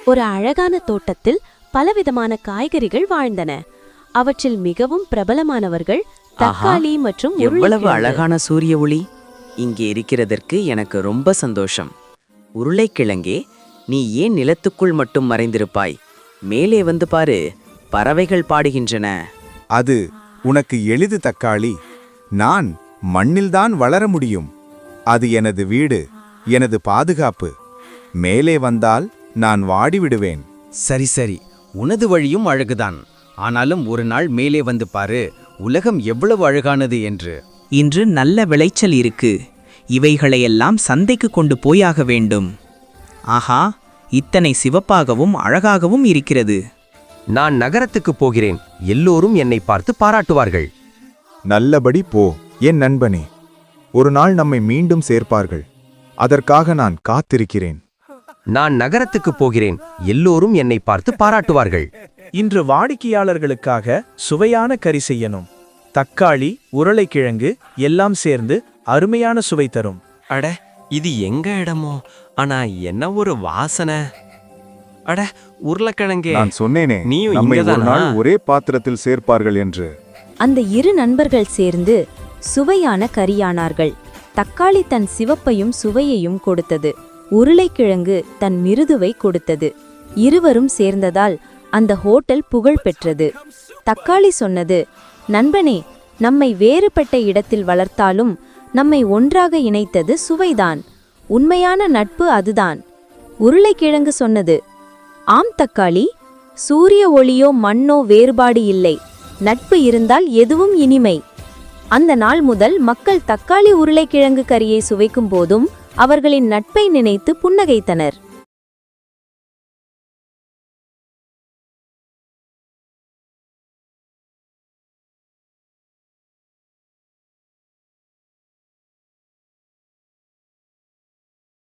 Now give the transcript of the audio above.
ஒரு அழகான தோட்டத்தில் பலவிதமான காய்கறிகள் வாழ்ந்தன. அவற்றில் மிகவும் பிரபலமானவர்கள் தக்காளி மற்றும் எவ்வளவு அழகான சூரிய ஒளி இங்கே இருக்கிறதற்கு எனக்கு ரொம்ப சந்தோஷம். உருளைக்கிழங்கே, நீ ஏன் நிலத்துக்குள் மட்டும் மறைந்திருப்பாய்? மேலே வந்து பாரு, பறவைகள் பாடுகின்றன. அது உனக்கு எளிது தக்காளி. நான் மண்ணில்தான் வளர முடியும். அது எனது வீடு, எனது பாதுகாப்பு. மேலே வந்தால் நான் வாடிவிடுவேன். சரி சரி, உனது வழியும் அழகுதான். ஆனாலும் ஒரு நாள் மேலே வந்து பாரு, உலகம் எவ்வளவு அழகானது என்று. இன்று நல்ல விளைச்சல் இருக்கு. இவைகளையெல்லாம் சந்தைக்கு கொண்டு போயாக வேண்டும். ஆஹா, இத்தனை சிவப்பாகவும் அழகாகவும் இருக்கிறது. நான் நகரத்துக்கு போகிறேன். எல்லோரும் என்னை பார்த்து பாராட்டுவார்கள். நல்லபடி போ என் நண்பனே. ஒரு நாள் நம்மை மீண்டும் சேர்ப்பார்கள். அதற்காக நான் காத்திருக்கிறேன். நான் நகரத்துக்கு போகிறேன். எல்லோரும் என்னை பார்த்து பாராட்டுவார்கள். இன்று வாடிக்கையாளர்களுக்காக சுவையான கறி செய்யணும். தக்காளி, உருளைக்கிழங்கு எல்லாம் சேர்ந்து அருமையான சுவை தரும். அட, இது எங்க இடமோ? ஆனா என்ன ஒரு வாசனை! அட, உருளைக்கிழங்கே, நான் சொன்னேனே, நீயும் நம்மை ஒரு இங்கதானா? நாள் ஒரே பாத்திரத்தில் சேர்ப்பார்கள் என்று. அந்த இரு நண்பர்கள் சேர்ந்து சுவையான கறியானார்கள். தக்காளி தன் சிவப்பையும் சுவையையும் கொடுத்தது. உருளைக்கிழங்கு தன் மிருதுவை கொடுத்தது. இருவரும் சேர்ந்ததால் அந்த ஹோட்டல் புகழ் பெற்றது. தக்காளி சொன்னது, நண்பனே, நம்மை வேறுபட்ட இடத்தில் வளர்த்தாலும் நம்மை ஒன்றாக இணைத்தது சுவைதான். உண்மையான நட்பு அதுதான். உருளைக்கிழங்கு சொன்னது, ஆம் தக்காளி, சூரிய ஒளியோ மண்ணோ வேறுபாடு இல்லை. நட்பு இருந்தால் எதுவும் இனிமை. அந்த நாள் முதல் மக்கள் தக்காளி உருளைக்கிழங்கு கறியை சுவைக்கும் போதும் அவர்களின் நட்பை நினைத்து புன்னகைத்தனர்.